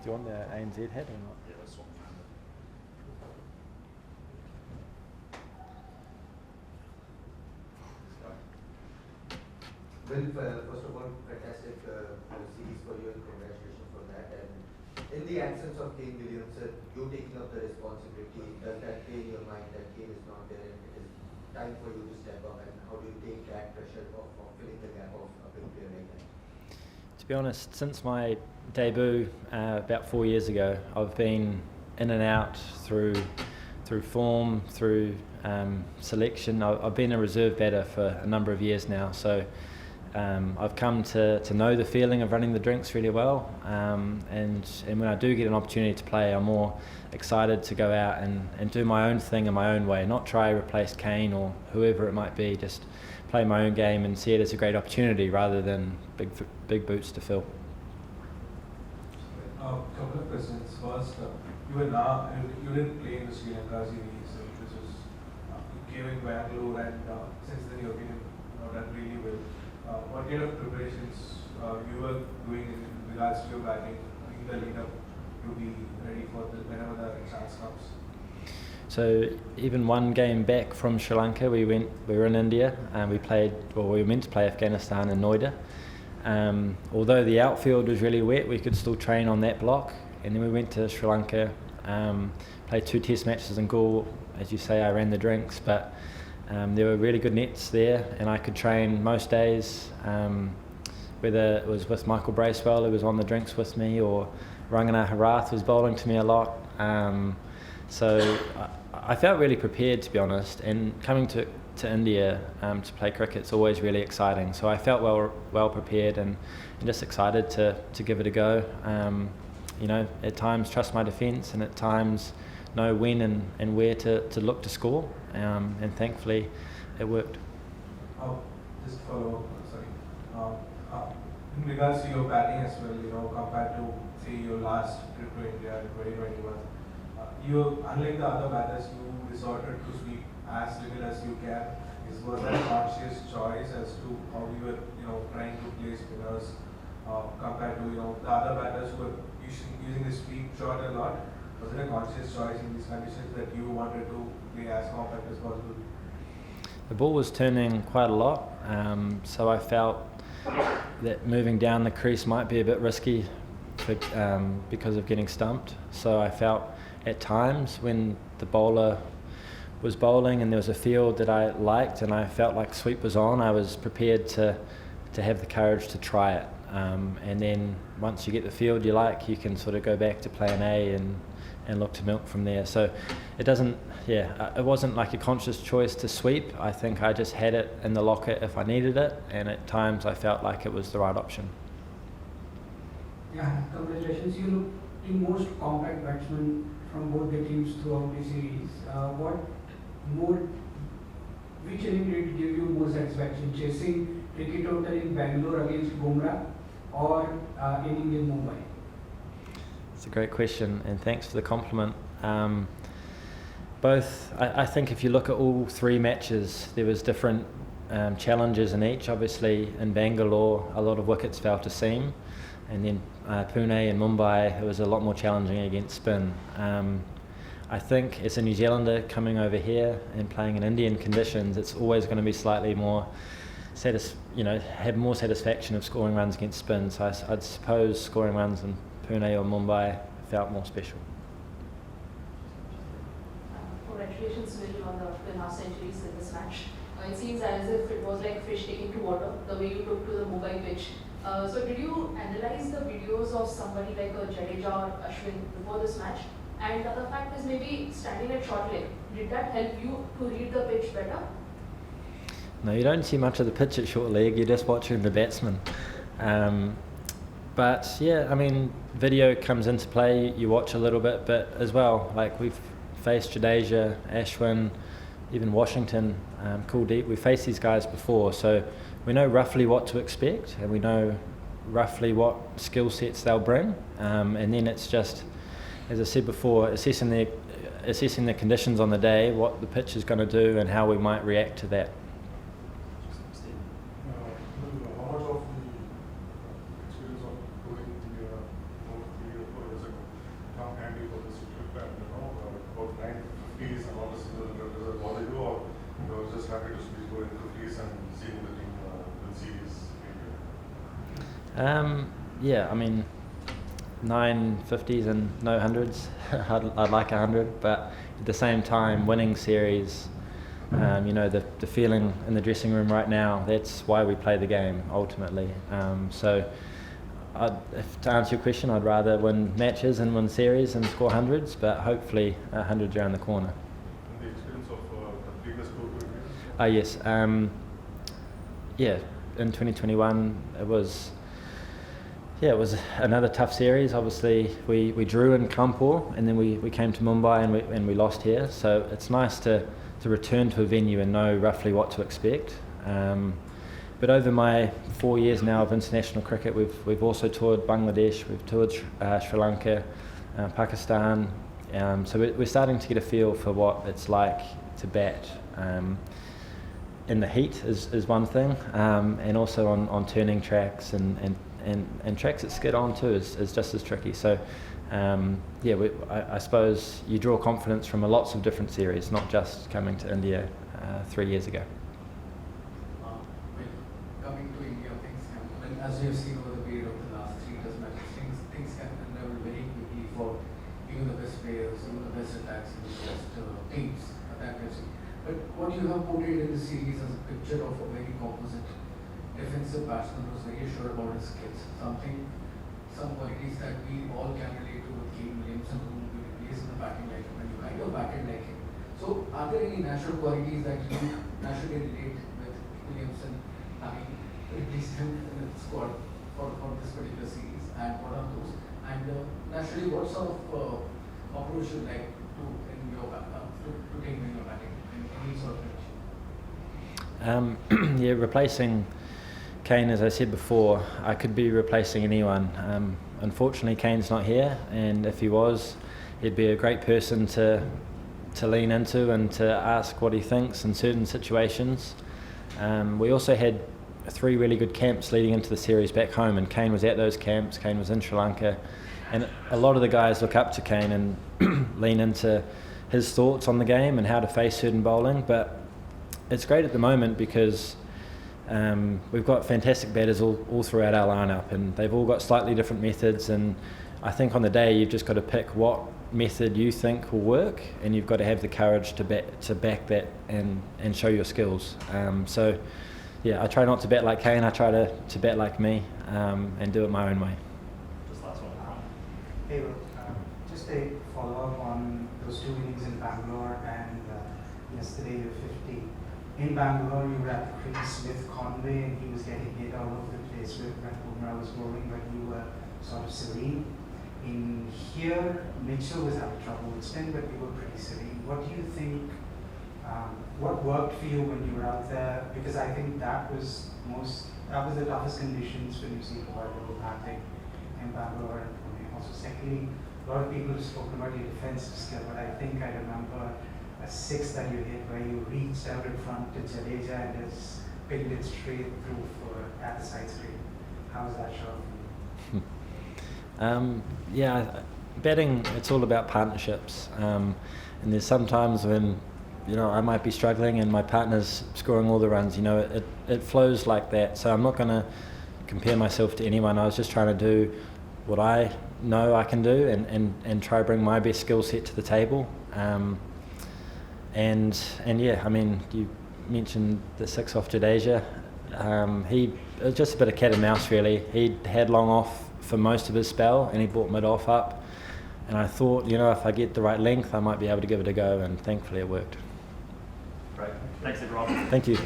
you want the ANZ hat or not? Yeah, that's what I'm Well, first of all, fantastic series for you and congratulations for that. And in the absence of Kane Williamson, you taking up the responsibility, does that play in your mind that Kane is not there and it is time for you to step up? And how do you take that pressure of filling the gap of a big player like that? To be honest, since my debut about 4 years ago, I've been in and out through form, through selection. I've been a reserve batter for a number of years now, so I've come to know the feeling of running the drinks really well, and when I do get an opportunity to play, I'm more excited to go out and do my own thing in my own way, not try to replace Kane or whoever it might be, just play my own game and see it as a great opportunity rather than big boots to fill. Couple of questions. First, you didn't play in the Sri Lanka series, which was you came in Bangalore, and since then you've been done really well. What kind of preparations you were doing in regards to your batting in the lead up to be ready for whenever the chance comes? So even one game back from Sri Lanka, we were in India and we were meant to play Afghanistan in Noida. Although the outfield was really wet, we could still train on that block, and then we went to Sri Lanka, played 2 test matches in Gaul. As you say, I ran the drinks, but there were really good nets there and I could train most days, whether it was with Michael Bracewell, who was on the drinks with me, or Rangana Harath was bowling to me a lot. So I felt really prepared, to be honest, and coming to India to play cricket is always really exciting. So I felt well prepared and just excited to give it a go. At times trust my defence, and at times know when and where to look to score, and thankfully it worked. Just follow up, sorry. In regards to your batting as well, compared to say your last trip to India in 2021, unlike the other batters, you resorted to sweep as little as you can. Was that a conscious choice as to how you were trying to play spinners compared to the other batters who were using the sweep shot a lot? Was it a conscious choice in these conditions that you wanted to play as compact as possible? The ball was turning quite a lot, so I felt that moving down the crease might be a bit risky because of getting stumped. So I felt at times when the bowler was bowling and there was a field that I liked and I felt like sweep was on, I was prepared to have the courage to try it. And then once you get the field you like, you can sort of go back to plan A and look to milk from there. So it wasn't like a conscious choice to sweep. I think I just had it in the locker if I needed it, and at times I felt like it was the right option. Yeah, congratulations. You look the most compact batsman from both the teams throughout the series. Which inning did give you more satisfaction? Chasing Ricky Total in Bangalore against Bumrah or inning in Mumbai? It's a great question, and thanks for the compliment. Both, I think if you look at all 3 matches, there was different challenges in each. Obviously in Bangalore a lot of wickets fell to seam, and then Pune and Mumbai, it was a lot more challenging against spin. I think as a New Zealander coming over here and playing in Indian conditions, it's always going to be slightly more have more satisfaction of scoring runs against spin. So I'd suppose scoring runs in Pune or Mumbai felt more special. Congratulations, Will, on the half centuries in this match. It seems as if it was like fish taking to water, the way you took to the Mumbai pitch. So did you analyze the videos of somebody like a Jadeja or Ashwin before this match? And the other fact is maybe standing at short leg. Did that help you to read the pitch better? No, you don't see much of the pitch at short leg, you're just watching the batsman. But yeah, I mean, video comes into play, you watch a little bit, but as well, like we've faced Jadeja, Ashwin, even Washington, Kuldeep, we've faced these guys before, so we know roughly what to expect and we know roughly what skill sets they'll bring, and then it's just, as I said before, assessing the conditions on the day, what the pitch is going to do and how we might react to that. How much of the experience of going to India 3 or 4 years ago Yeah, I mean, 950s and no hundreds. I'd like 100, but at the same time, winning series, the feeling in the dressing room right now, that's why we play the game ultimately. So to answer your question, I'd rather win matches and win series and score hundreds, but hopefully 100's around the corner. And the experience of the previous tour? Yes. In 2021 it was another tough series. Obviously we drew in Kanpur and then we came to Mumbai and we lost here. So it's nice to return to a venue and know roughly what to expect. But over my 4 years now of international cricket, we've also toured Bangladesh, we've toured Sri Lanka, Pakistan. So we're starting to get a feel for what it's like to bat. In the heat is one thing, and also on turning tracks and tracks that skid on too is just as tricky. So I suppose you draw confidence from lots of different series, not just coming to India 3 years ago. Coming to India, as you have seen over the period of the last 3 Test matches, things can unravel very quickly for even the best players, even the best attacks, even the best teams that we have seen. But what you have portrayed in the series is a picture of a very composite defensive batsman who was very sure about his skills. Some qualities that we all can relate to with Kane Williamson, who we replaced in the batting like him, and you kind of batted like him. So, are there any natural qualities that you naturally relate with Williamson having replaced him in the squad for this particular series? And what are those? And naturally, what sort of approach you like to take in your batting? Sort of replacing Kane, as I said before, I could be replacing anyone. Unfortunately, Kane's not here, and if he was, he'd be a great person to lean into and to ask what he thinks in certain situations. We also had 3 really good camps leading into the series back home, and Kane was at those camps. Kane was in Sri Lanka, and a lot of the guys look up to Kane and lean into his thoughts on the game and how to face certain bowling. But it's great at the moment because we've got fantastic batters all throughout our lineup, and they've all got slightly different methods, and I think on the day you've just got to pick what method you think will work, and you've got to have the courage to back that and show your skills. I try not to bat like Kane, I try to bat like me and do it my own way. Just last one. Hey, just a follow-up on those 2 innings in Bangalore and yesterday you 50. In Bangalore, you were at the crease with Conway and he was getting hit all over the place when Bumrah was bowling, but you were sort of serene. In here, Mitchell was having trouble with spin, but you were pretty serene. What do you think, what worked for you when you were out there? Because I think that was the toughest conditions for New Zealand batting in Bangalore and Pune. Also, secondly, a lot of people have spoken about your defensive skill, but I think I remember a 6 that you hit where you reached out in front to Jadeja and just picked it straight through at the side screen. How was that shot for you? Batting, it's all about partnerships. And there's sometimes when, I might be struggling and my partner's scoring all the runs, it flows like that. So I'm not going to compare myself to anyone. I was just trying to do what I know I can do and try to bring my best skill set to the table. You mentioned the 6 off Jadeja. It was just a bit of cat and mouse really. He had long off for most of his spell and he brought mid off up. And I thought, if I get the right length, I might be able to give it a go, and thankfully it worked. Right. Thanks, everyone. Thank you.